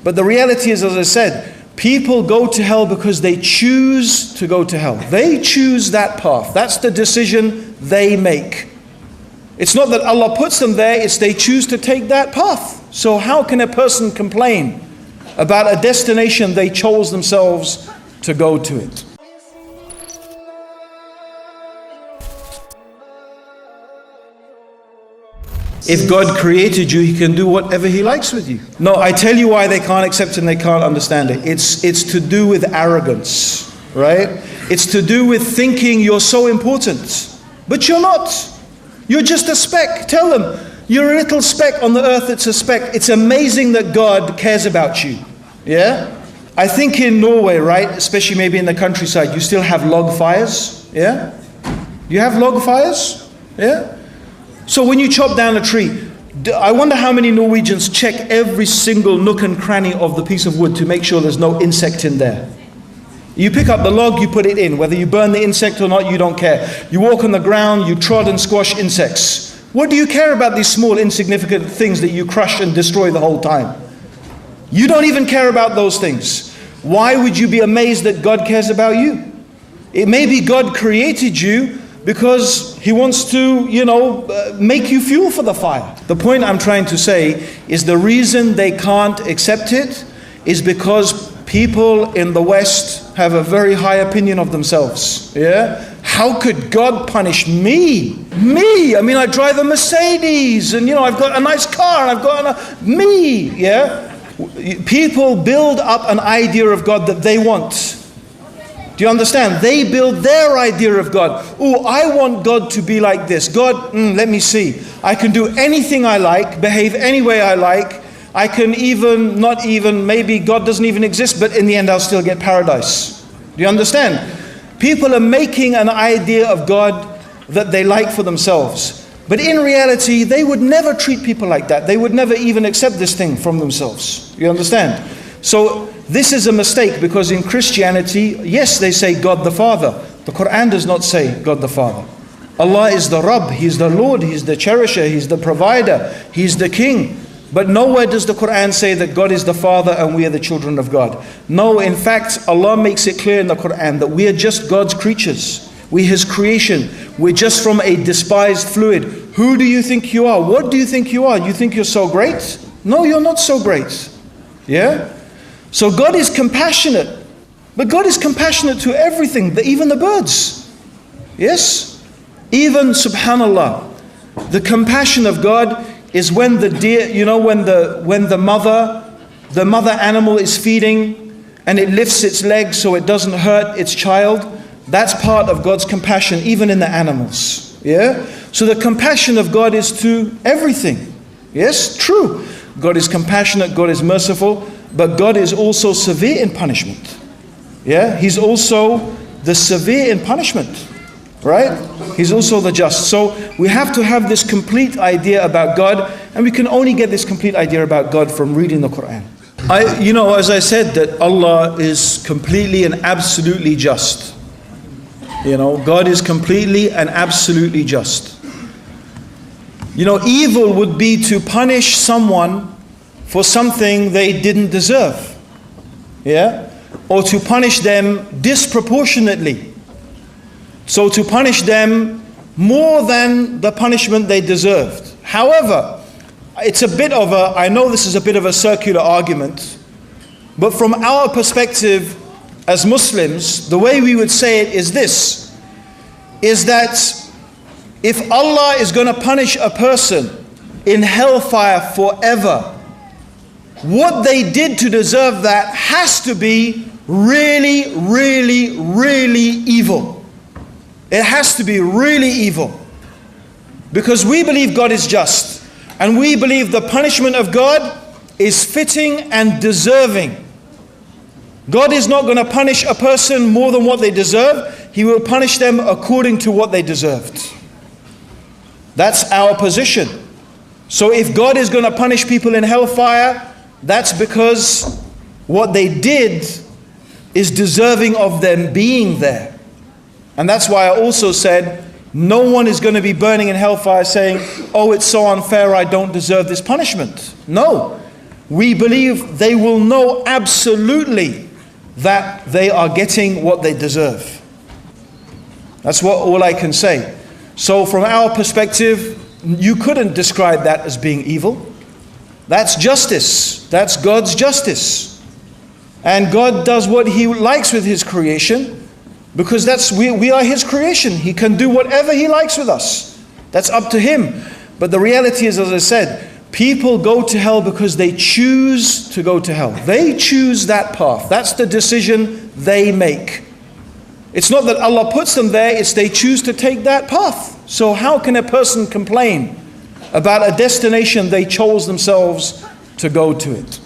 But the reality is, as I said, people go to hell because they choose to go to hell. They choose that path. That's the decision they make. It's not that Allah puts them there, it's they choose to take that path. So how can a person complain about a destination they chose themselves to go to it? If God created you, He can do whatever He likes with you. No, I tell you why they can't accept it and they can't understand it. It's to do with arrogance, right? It's to do with thinking you're so important. But you're not. You're just a speck. Tell them, you're a little speck on the earth, it's a speck. It's amazing that God cares about you. Yeah? I think in Norway, right, especially maybe in the countryside, you still have log fires. Yeah? You have log fires? Yeah? So when you chop down a tree, I wonder how many Norwegians check every single nook and cranny of the piece of wood to make sure there's no insect in there. You pick up the log, you put it in. Whether you burn the insect or not, you don't care. You walk on the ground, you trod and squash insects. What do you care about these small insignificant things that you crush and destroy the whole time? You don't even care about those things. Why would you be amazed that God cares about you? It may be God created you because He wants to, make you fuel for the fire. The point I'm trying to say is the reason they can't accept it is because people in the West have a very high opinion of themselves. Yeah? How could God punish me? Me! I mean, I drive a Mercedes and, I've got a nice car and I've got me! Yeah? People build up an idea of God that they want. Do you understand? They build their idea of God. Oh, I want God to be like this. God, let me see. I can do anything I like, behave any way I like. I can maybe God doesn't even exist, but in the end I'll still get paradise. Do you understand? People are making an idea of God that they like for themselves. But in reality, they would never treat people like that. They would never even accept this thing from themselves. You understand? So this is a mistake, because in Christianity, yes, they say God the Father. The Qur'an does not say God the Father. Allah is the Rabb, He's the Lord, He's the cherisher, He's the provider, He's the King. But nowhere does the Qur'an say that God is the Father and we are the children of God. No, in fact, Allah makes it clear in the Qur'an that we are just God's creatures. We're His creation. We're just from a despised fluid. Who do you think you are? What do you think you are? You think you're so great? No, you're not so great. Yeah? So God is compassionate. But God is compassionate to everything, even the birds. Yes? Even, subhanallah, the compassion of God is when the deer, when the mother animal is feeding and it lifts its leg so it doesn't hurt its child. That's part of God's compassion, even in the animals. Yeah? So the compassion of God is to everything. Yes? True. God is compassionate, God is merciful, but God is also severe in punishment. Yeah? He's also the severe in punishment. Right? He's also the just. So we have to have this complete idea about God, and we can only get this complete idea about God from reading the Qur'an. As I said, that Allah is completely and absolutely just. God is completely and absolutely just. Evil would be to punish someone for something they didn't deserve. Yeah? Or to punish them disproportionately. So to punish them more than the punishment they deserved. However, I know this is a bit of a circular argument, but from our perspective as Muslims, the way we would say it is this, is that if Allah is going to punish a person in hellfire forever, what they did to deserve that has to be really, really, really evil. It has to be really evil. Because we believe God is just. And we believe the punishment of God is fitting and deserving. God is not going to punish a person more than what they deserve. He will punish them according to what they deserved. That's our position. So if God is going to punish people in hellfire, that's because what they did is deserving of them being there. And that's why I also said, no one is going to be burning in hellfire saying, oh, it's so unfair, I don't deserve this punishment. No. we believe they will know absolutely that they are getting what they deserve. That's all I can say. So from our perspective, you couldn't describe that as being evil. That's justice. That's God's justice. And God does what He likes with His creation, because we are His creation. He can do whatever He likes with us. That's up to Him. But the reality is, as I said, people go to hell because they choose to go to hell. They choose that path. That's the decision they make. It's not that Allah puts them there, it's they choose to take that path. So how can a person complain about a destination they chose themselves to go to it?